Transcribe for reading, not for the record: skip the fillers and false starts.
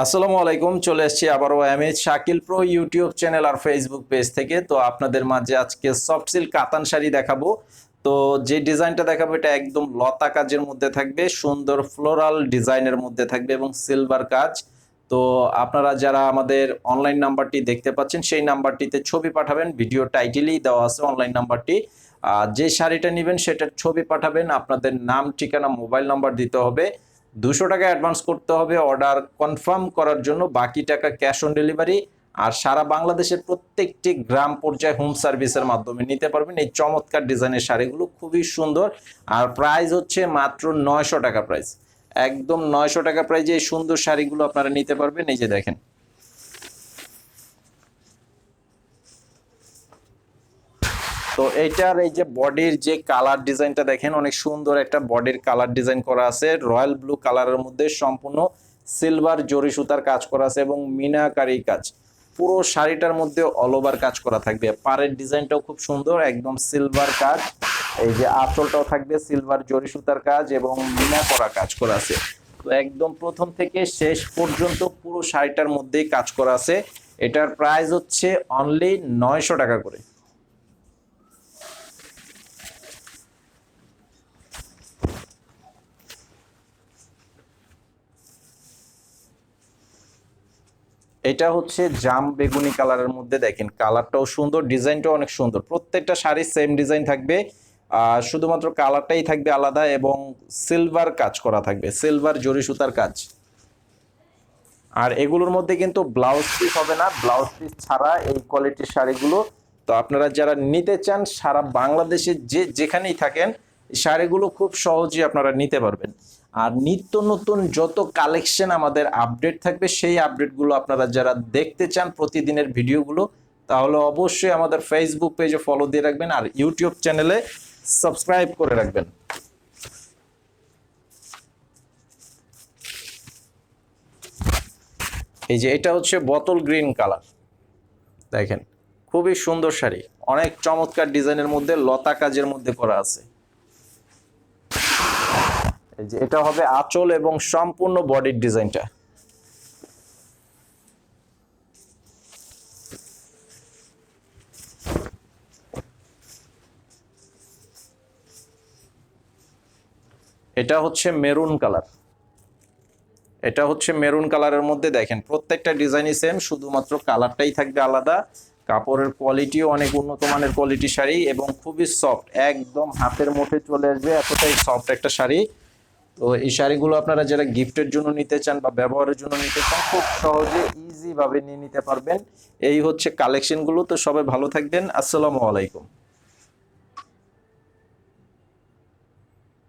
আসসালামু আলাইকুম। চলে এসেছি আবারও MH Shakil pro YouTube channel আর ফেসবুক পেজ থেকে। তো আপনাদের মাঝে আজকে সফট সিল্ক কাতান শাড়ি দেখাবো। তো যে ডিজাইনটা দেখাবো এটা একদম লতা কাজের মধ্যে থাকবে, সুন্দর ফ্লোরাল ডিজাইনের মধ্যে থাকবে এবং সিলভার কাজ। তো আপনারা যারা আমাদের অনলাইন নাম্বারটি দেখতে পাচ্ছেন সেই নাম্বারটিতে ছবি পাঠাবেন, ভিডিও টাইটেলেই দেওয়া আছে অনলাইন নাম্বারটি। আর যে শাড়িটা নেবেন সেটার ছবি পাঠাবেন, আপনাদের নাম, ঠিকানা, মোবাইল নাম্বার দিতে হবে। 200 টাকা অ্যাডভান্স করতে হবে অর্ডার কনফার্ম করার জন্য, বাকি টাকা ক্যাশ অন ডেলিভারি। আর সারা বাংলাদেশের প্রত্যেকটি গ্রাম পর্যায়ে হোম সার্ভিসের মাধ্যমে নিতে পারবেন এই চমৎকার ডিজাইনের শাড়িগুলো, খুবই সুন্দর। আর প্রাইস হচ্ছে মাত্র 900 টাকা প্রাইস, একদম 900 টাকা প্রাইজে এই সুন্দর শাড়িগুলো আপনারা নিতে পারবেন। এই যে দেখেন, তো এইটার এই যে বডির যে কালার ডিজাইনটা দেখেন, অনেক সুন্দর একটা বডির কালার ডিজাইন করা আছে, রয়্যাল ব্লু কালারের মধ্যে সম্পূর্ণ সিলভার জরি সুতার কাজ করা আছে এবং মিনাকারি কাজ। পুরো শাড়িটার মধ্যে অল ওভার কাজ করা থাকবে, পাড়ের ডিজাইনটাও খুব সুন্দর, একদম সিলভার কাজ। এই যে আঁচলটাও থাকবে সিলভার জরি সুতার কাজ এবং মিনা করা কাজ করা আছে। তো একদম প্রথম থেকে শেষ পর্যন্ত পুরো শাড়িটার মধ্যেই কাজ করা আছে। এটার প্রাইস হচ্ছে অনলি 900 টাকা করে। এটা হচ্ছে জাম বেগুনি কালারের মধ্যে, দেখেন কালারটাও সুন্দর, ডিজাইনটাও অনেক সুন্দর। প্রত্যেকটা শাড়ি সেম ডিজাইন থাকবে, শুধুমাত্র কালারটাই থাকবে আলাদা এবং সিলভার কাজ করা থাকবে, সিলভার জরি সুতার কাজ। আর এগুলোর মধ্যে কিন্তু ব্লাউজ পিস হবে না, ব্লাউজ পিস ছাড়া এই কোয়ালিটির শাড়িগুলো। তো আপনারা যারা নিতে চান সারা বাংলাদেশে যে যেখানেই থাকেন, এই শাড়িগুলো খুব সহজেই আপনারা নিতে পারবেন। আর নিত্য নতুন যত কালেকশন আমাদের আপডেট থাকবে, সেই আপডেটগুলো আপনারা যারা দেখতে চান প্রতিদিনের ভিডিওগুলো, তাহলে অবশ্যই আমাদের ফেসবুক পেজে ফলো দিয়ে রাখবেন আর ইউটিউব চ্যানেলে সাবস্ক্রাইব করে রাখবেন। এই যে এটা হচ্ছে বোতল গ্রিন কালার, দেখেন খুবই সুন্দর শাড়ি, অনেক চমৎকার ডিজাইনের মধ্যে লতা কাজের মধ্যে করা আছে। এই যে এটা হবে আঁচল এবং সম্পূর্ণ বডির ডিজাইনটা। এটা হচ্ছে মেরুন কালার, এটা হচ্ছে মেরুন কালারের মধ্যে, দেখেন প্রত্যেকটা ডিজাইনই সেম, শুধুমাত্র কালারটাই থাকবে আলাদা। কাপড়ের কোয়ালিটিও অনেক উন্নত মানের কোয়ালিটি শাড়ি এবং খুবই সফট, একদম হাতের মুঠে চলে আসবে, এতটাই সফট একটা শাড়ি। তো এই শাড়িগুলো আপনারা যারা গিফটের জন্য নিতে চান বা ব্যবহারের জন্য নিতে চান, খুব সহজে ইজি ভাবে নিয়ে নিতে পারবেন। এই হচ্ছে কালেকশনগুলো। তো সবাই ভালো থাকবেন, আসসালামু আলাইকুম।